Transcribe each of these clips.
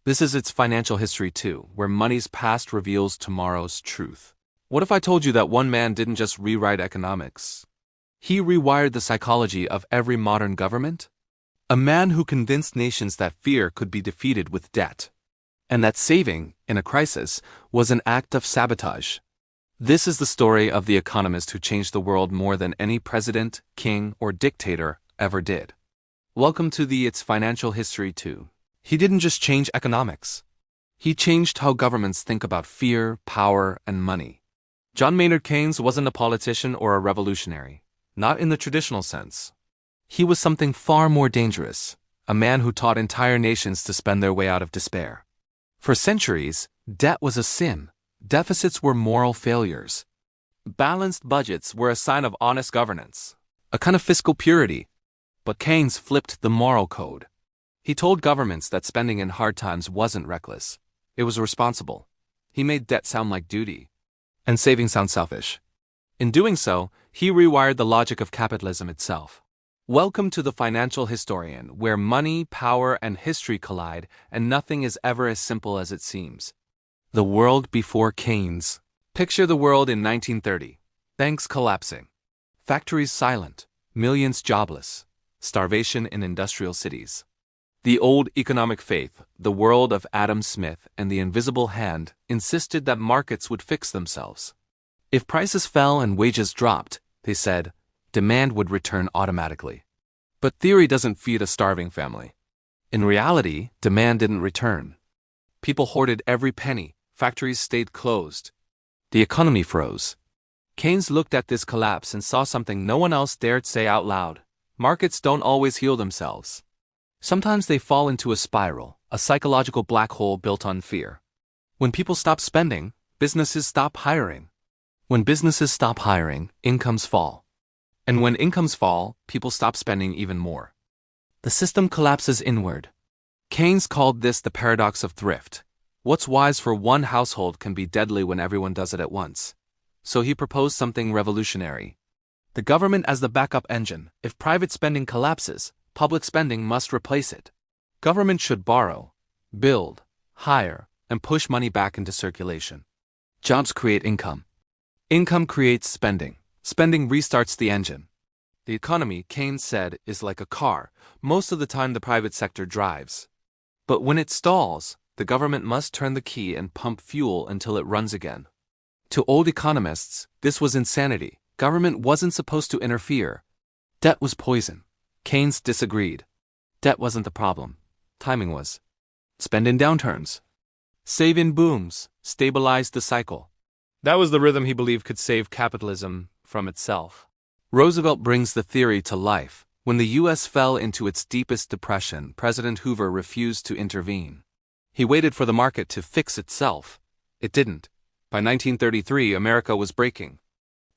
This is Its Financial History 2, where money's past reveals tomorrow's truth. What if I told you that one man didn't just rewrite economics? He rewired the psychology of every modern government? A man who convinced nations that fear could be defeated with debt, and that saving, in a crisis, was an act of sabotage. This is the story of the economist who changed the world more than any president, king, or dictator ever did. Welcome to the Its Financial History 2. He didn't just change economics. He changed how governments think about fear, power, and money. John Maynard Keynes wasn't a politician or a revolutionary, not in the traditional sense. He was something far more dangerous, a man who taught entire nations to spend their way out of despair. For centuries, debt was a sin. Deficits were moral failures. Balanced budgets were a sign of honest governance, a kind of fiscal purity. But Keynes flipped the moral code. He told governments that spending in hard times wasn't reckless. It was responsible. He made debt sound like duty, and saving sound selfish. In doing so, he rewired the logic of capitalism itself. Welcome to the Financial Historian, where money, power, and history collide, and nothing is ever as simple as it seems. The world before Keynes. Picture the world in 1930. Banks collapsing. Factories silent. Millions jobless. Starvation in industrial cities. The old economic faith, the world of Adam Smith and the invisible hand, insisted that markets would fix themselves. If prices fell and wages dropped, they said, demand would return automatically. But theory doesn't feed a starving family. In reality, demand didn't return. People hoarded every penny. Factories stayed closed. The economy froze. Keynes looked at this collapse and saw something no one else dared say out loud. Markets don't always heal themselves. Sometimes they fall into a spiral, a psychological black hole built on fear. When people stop spending, businesses stop hiring. When businesses stop hiring, incomes fall. And when incomes fall, people stop spending even more. The system collapses inward. Keynes called this the paradox of thrift. What's wise for one household can be deadly when everyone does it at once. So he proposed something revolutionary. The government as the backup engine. If private spending collapses, public spending must replace it. Government should borrow, build, hire, and push money back into circulation. Jobs create income. Income creates spending. Spending restarts the engine. The economy, Keynes said, is like a car. Most of the time the private sector drives. But when it stalls, the government must turn the key and pump fuel until it runs again. To old economists, this was insanity. Government wasn't supposed to interfere. Debt was poison. Keynes disagreed. Debt wasn't the problem. Timing was. Spend in downturns. Save in booms. Stabilize the cycle. That was the rhythm he believed could save capitalism from itself. Roosevelt brings the theory to life. When the U.S. fell into its deepest depression, President Hoover refused to intervene. He waited for the market to fix itself. It didn't. By 1933, America was breaking.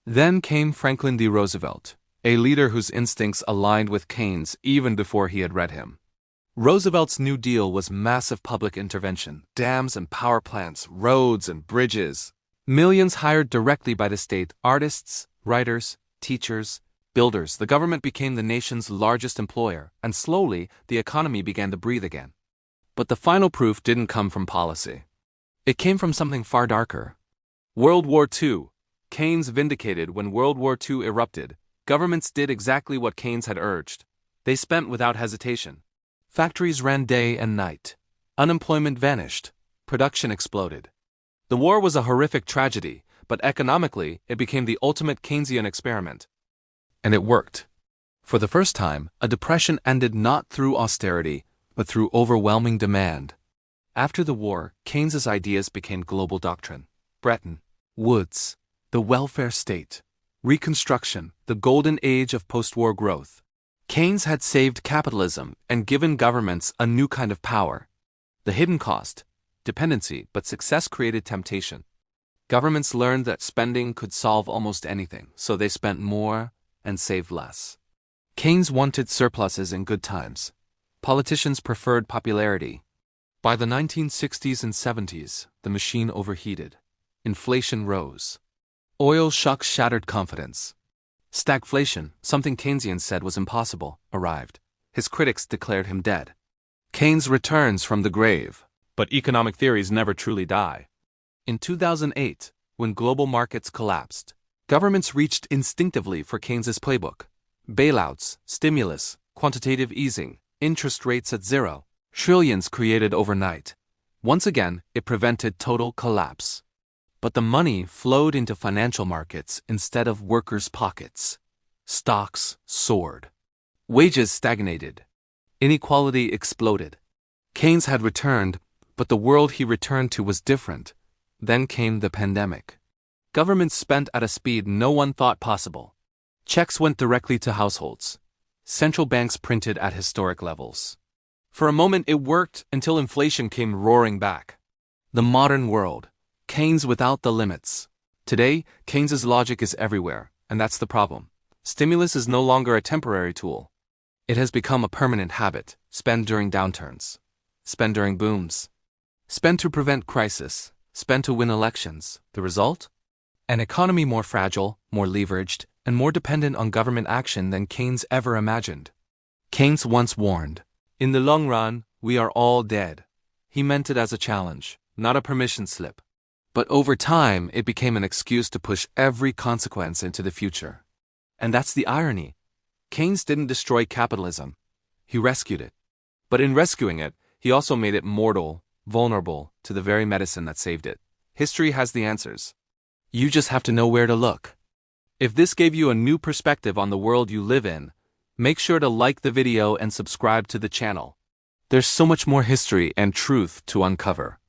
Then came Franklin D. Roosevelt, a leader whose instincts aligned with Keynes even before he had read him. Roosevelt's New Deal was massive public intervention, dams and power plants, roads and bridges. Millions hired directly by the state, artists, writers, teachers, builders. The government became the nation's largest employer, and slowly the economy began to breathe again. But the final proof didn't come from policy. It came from something far darker. World War II. Keynes vindicated. When World War II erupted, governments did exactly what Keynes had urged. They spent without hesitation. Factories ran day and night. Unemployment vanished. Production exploded. The war was a horrific tragedy, but economically, it became the ultimate Keynesian experiment. And it worked. For the first time, a depression ended not through austerity, but through overwhelming demand. After the war, Keynes's ideas became global doctrine. Bretton Woods, the welfare state, Reconstruction, the golden age of post-war growth. Keynes had saved capitalism and given governments a new kind of power. The hidden cost, dependency, but success created temptation. Governments learned that spending could solve almost anything, so they spent more and saved less. Keynes wanted surpluses in good times. Politicians preferred popularity. By the 1960s and 70s, the machine overheated. Inflation rose. Oil shocks shattered confidence. Stagflation, something Keynesians said was impossible, arrived. His critics declared him dead. Keynes returns from the grave. But economic theories never truly die. In 2008, when global markets collapsed, governments reached instinctively for Keynes's playbook. Bailouts, stimulus, quantitative easing, interest rates at zero, trillions created overnight. Once again, it prevented total collapse. But the money flowed into financial markets instead of workers' pockets. Stocks soared. Wages stagnated. Inequality exploded. Keynes had returned, but the world he returned to was different. Then came the pandemic. Governments spent at a speed no one thought possible. Checks went directly to households. Central banks printed at historic levels. For a moment it worked until inflation came roaring back. The modern world. Keynes without the limits. Today, Keynes's logic is everywhere, and that's the problem. Stimulus is no longer a temporary tool. It has become a permanent habit. Spend during downturns. Spend during booms. Spend to prevent crisis. Spend to win elections. The result? An economy more fragile, more leveraged, and more dependent on government action than Keynes ever imagined. Keynes once warned, "In the long run, we are all dead." He meant it as a challenge, not a permission slip. But over time, it became an excuse to push every consequence into the future. And that's the irony. Keynes didn't destroy capitalism. He rescued it. But in rescuing it, he also made it mortal, vulnerable to the very medicine that saved it. History has the answers. You just have to know where to look. If this gave you a new perspective on the world you live in, make sure to like the video and subscribe to the channel. There's so much more history and truth to uncover.